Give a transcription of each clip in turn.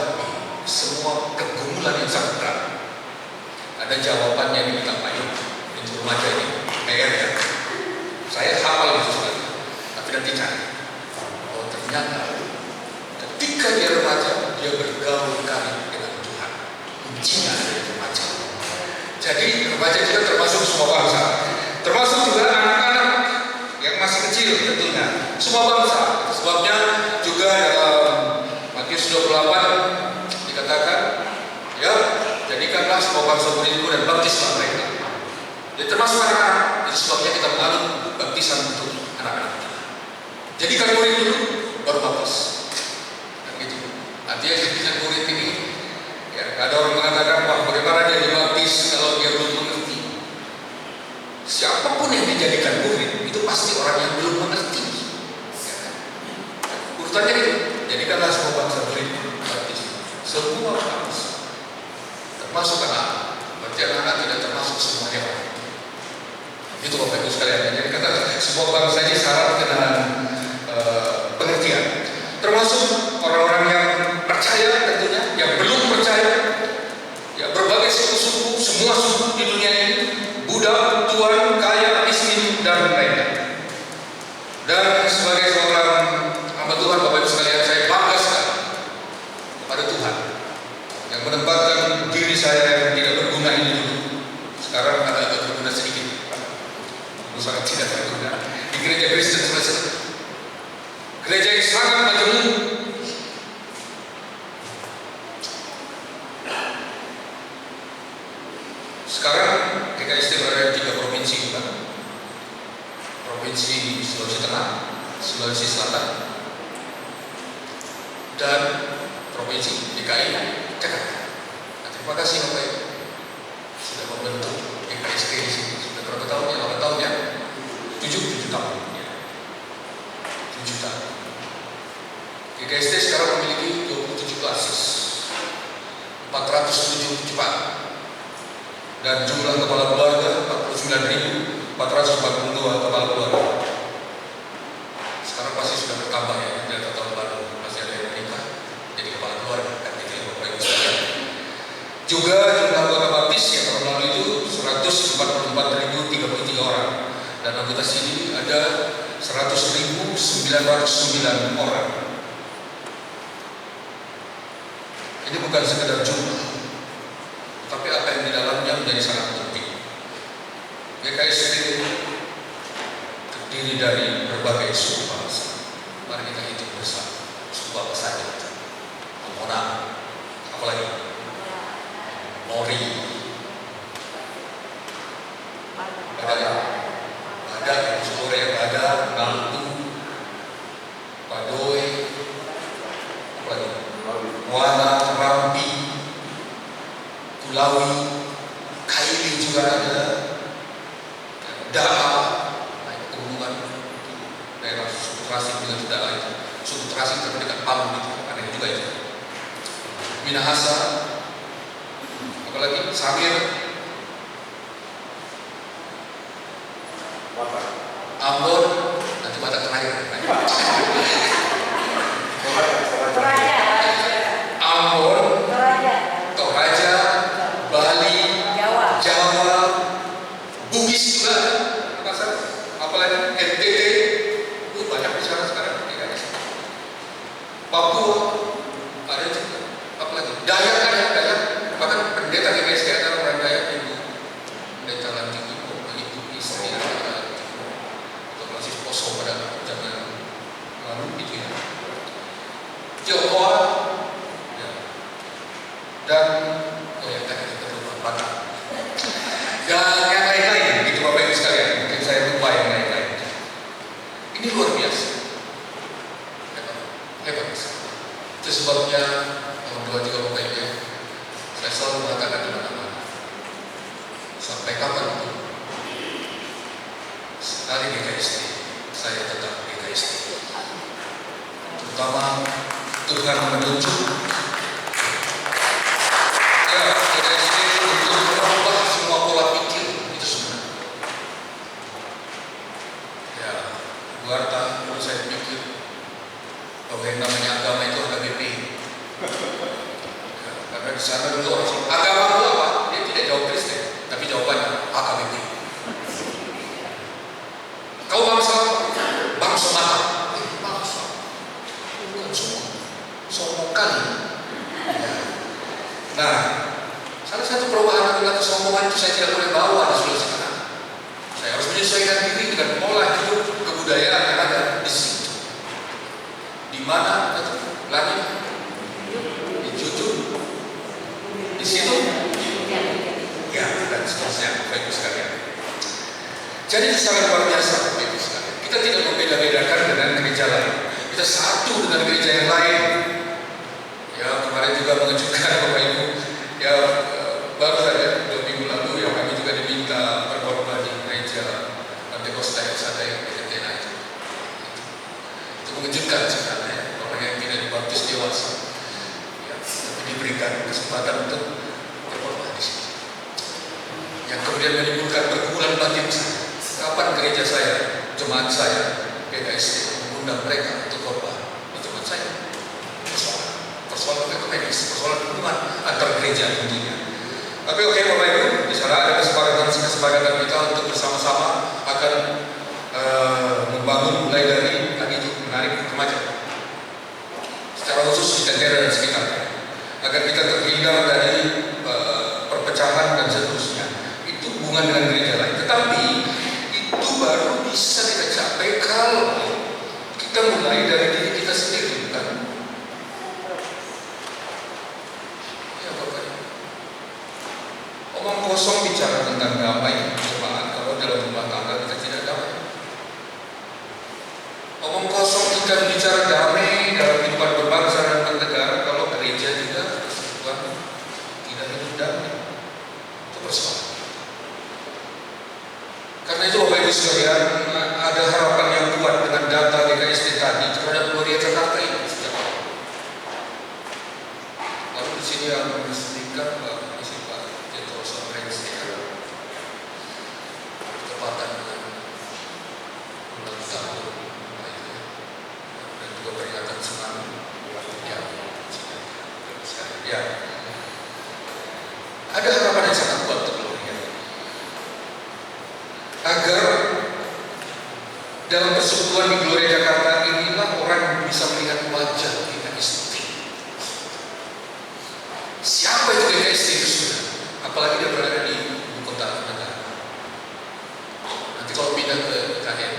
menghadapi semua pergumulan yang sangat berat. Ada jawabannya di kitab Ayub. Untuk remaja ini, PR ya. Saya hafal itu sekali, tapi nanti cari. Oh ternyata ketika dia remaja, dia bergaul karib dengan Tuhan. Kuncinya ada di remaja. Jadi remaja juga termasuk semua bangsa, termasuk juga anak-anak yang masih kecil tentunya. Semua bangsa. Sebabnya juga dalam Matius 28 dikatakan, ya jadikanlah semua bangsa muridku dan baptislah mereka. Jadi termasuk anak-anak. Itu sebabnya kita mengalami baptisan untuk anak-anak. Jadikan murid dulu, baru baptis. Dan gitu. Artinya jadikan murid ini, ya ada orang mengatakan, wah bagaimana dia dibaptis kalau dia belum mengerti. Siapapun yang dijadikan murid itu pasti orang yang belum mengerti. Ya. Urutannya itu, jadikanlah semua bangsa murid baptis. Semua bangsa, termasuk anak. Berarti anak-anak tidak termasuk semuanya. Itu Bapak Ibu sekalian. Jadi kata semua bangsa ini syarat dengan pengertian. Termasuk orang-orang yang percaya tentunya, yang belum percaya, ya berbagai suku-suku, semua suku di dunia ini, budak, tuan, kaya, miskin dan lainnya. Dan sebagai seorang hamba Tuhan, Bapak Ibu sekalian, saya bangga sekali kepada Tuhan yang menempatkan diri saya yang tidak berguna ini dulu. Sekarang agak berguna sedikit. Sangat tidak berguna di gereja Kristen selesai. Gereja yang sangat majemuk. Sekarang GKST berada di 3 provinsi, bukan? Provinsi Sulawesi Tengah, Sulawesi Selatan, dan Provinsi DKI Jakarta. Nah, terima kasih Bapak Ibu sudah membentuk GKST di sini. Sudah berapa tahun ya? 8 tahun ya? 7 tahun. Ya. 7 tahun. GKST sekarang memiliki 27 klasis, 407 cepat, dan jumlah kepala keluarga 49.442 kepala keluarga. Sekarang pasti sudah bertambah ya, dari tahun baru masih ada yang menikah jadi kepala keluarga kan gitu ya Bapak Ibu sekalian. Juga jumlah anggota baptis yang tahun lalu itu 144.033 orang, dan anggota sini ada 100.909 orang. Ini bukan sekedar jumlah, tapi apa yang di dalamnya menjadi sangat penting. GKST terdiri dari berbagai suku bangsa. Mari kita hitung bersama. Suku apa saja? Mona, apalagi? Mori, ada suku Korea, ada Naltu, Badoy, apalagi? Wana, Rambi, Kulawi, Kaili juga ada, Daha, hubungan daerah suku Trasik juga tidak ada. Suku Trasik terdekat Palu gitu, ada juga itu. Minahasa, apalagi Samir, Ambon, nanti Batak terakhir. Ambon, Toraja, Bali, Jawa, Bugis juga, apalagi NTT, banyak di sana sekarang. Papua, ada juga, apalagi Dayak kan ya, Dayak, bahkan pendeta GKST ada orang Dayak Ibu, pendeta lanjut Ibu istri, atau masih kosong pada zaman lalu gitu ya. Tionghoa, dan Batak dan yang lain-lain gitu Bapak Ibu sekalian. Mungkin saya lupa yang lain-lain. Ini luar biasa, hebat. Itu sebabnya tahun 23 Bapak Ibu, saya selalu mengatakan di mana-mana, sampai kapan pun sekali GKST, saya tetap GKST. Terutama Tuhan menunjuk GKST untuk merubah semua pola pikir itu semua. Ya, Buarta, kalau saya pikir bahwa yang namanya agama itu HKBP, di sana dulu orang bilang, agama itu apa? Dia tidak jawab Kristen, tapi jawabannya AKBP. Kau bangsa apa? Bangsa mana? Bangsa. Bukan semua. Sombong kali. Ya. Nah, salah satu perubahan adalah kesombongan itu saya tidak boleh bawa di Sulawesi Tengah. Saya harus menyesuaikan diri dengan pola hidup kebudayaan yang ada di situ. Di mana lagi? Di Jujur. Di situ? Ya, dan seterusnya. Baik sekalian. Jadi sangat luar biasa, Bapak Ibu sekalian. Kita tidak membeda-bedakan dengan gereja lain. Kita satu dengan gereja yang lain. Ya, kemarin juga mengejutkan Bapak Ibu. Ya, baru saja 2 minggu lalu yang kami juga diminta berkorban di gereja Pentekosta yang ada yang Argentina itu. Itu mengejutkan sebenarnya. Orang yang tidak dibaptis dewasa, ya, tapi diberikan kesempatan untuk berkorban di sini. Yang kemudian menimbulkan pergumulan batin saya. Kapan gereja saya, jemaat saya, PKSD mengundang mereka untuk khotbah? Jemaat saya, persoalan ekumenis, persoalan hubungan antar gereja tentunya. Tapi oke Bapak Ibu, di sana ada kesepakatan kita untuk bersama-sama akan membangun mulai dari tadi itu menarik remaja, secara khusus di Tentera dan sekitarnya, agar kita terhindar dari perpecahan dan seterusnya. Itu hubungan dengan gereja lain. Tetapi itu baru bisa kita capai kalau kita mulai dari diri kita sendiri, bukan? Ya Bapak Ibu. Omong kosong bicara tentang damai jemaat kalau dalam rumah tangga kita tidak damai. Omong kosong kita bicara damai dalam kehidupan berbangsa dan bernegara kalau gereja juga persekutuan tidak hidup damai. Itu persoalan. Karena itu Bapak Ibu sekalian, ada harapan yang kuat dengan data GKSD tadi terhadap Gloria Jakarta ini. Lalu di sini yang meresmikan Pak Jenderal Konferensi ketepatan dengan ulang tahun dan juga peringatan tsunami. Ya, ada harapan yang sangat kuat untuk Gloria, agar dalam persekutuan di Gloria Jakarta inilah orang bisa melihat wajah GKSD. Siapa itu GKSD itu sudah? Apalagi dia berada di ibu kota negara. Nanti kalau pindah ke IKN,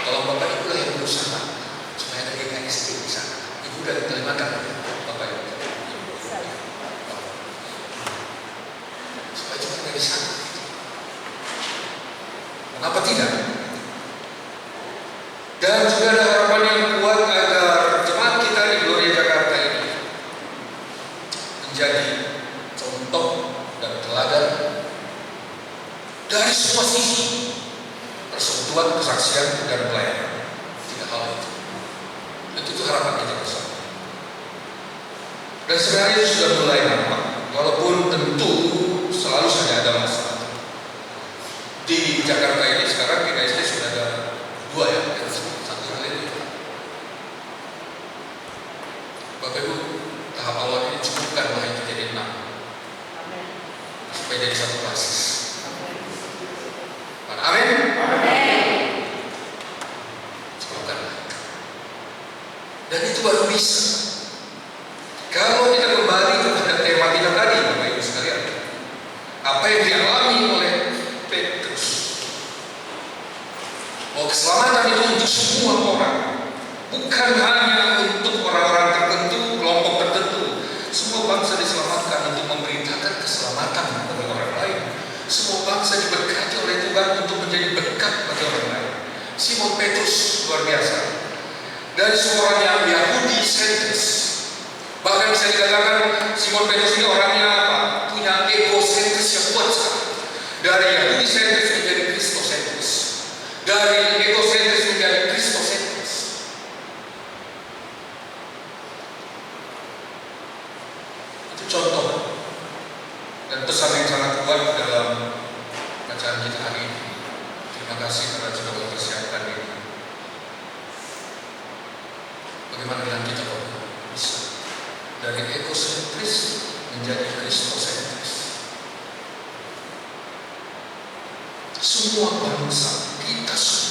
kalau Bapak Ibu yang berusaha supaya ada GKSD di sana. Ibu dari Kalimantan, Bapak Ibu. Supaya juga dari sana. Mengapa tidak? Dan juga ada harapan yang kuat agar jemaat kita di Gloria Jakarta ini menjadi contoh dan teladan dari semua sisi persekutuan, kesaksian, dan pelayanan. Tiga hal itu. Itu harapan kita bersama. Dan sebenarnya itu sudah mulai nampak, walaupun tentu selalu saja ada masalah. Di Jakarta ini sekarang GKSD sudah ada 2 ya, satu hal ini. Bapak Ibu, tahap awal ini cukupkan lah itu jadi 6 supaya jadi satu basis. Amin. Cukupkan lah. Dan itu baru bisa kalau kita kembali kepada tema kita tadi, Bapak Ibu sekalian. Apa yang dialami oleh Petrus, bahwa keselamatan itu untuk semua orang, bukan hanya untuk orang-orang tertentu, kelompok tertentu. Semua bangsa diselamatkan untuk memberitakan keselamatan bagi orang lain. Semua bangsa diberkati oleh Tuhan untuk menjadi berkat bagi orang lain. Simon Petrus luar biasa. Dari seorang yang Yahudi sentris, bahkan bisa dikatakan Simon Petrus ini orangnya apa? Punya ego sentris yang kuat sekali. Dari Yahudi sentris menjadi Kristosentris, dari egosentris menjadi Kristosentris. Itu contoh dan pesan yang sangat kuat dalam bacaan kita hari ini. Terima kasih karena sudah mempersiapkan ini. Bagaimana dengan kita, Bapak? Bisa. dari ekosentris menjadi kristosentris. Semua bangsa, kita semua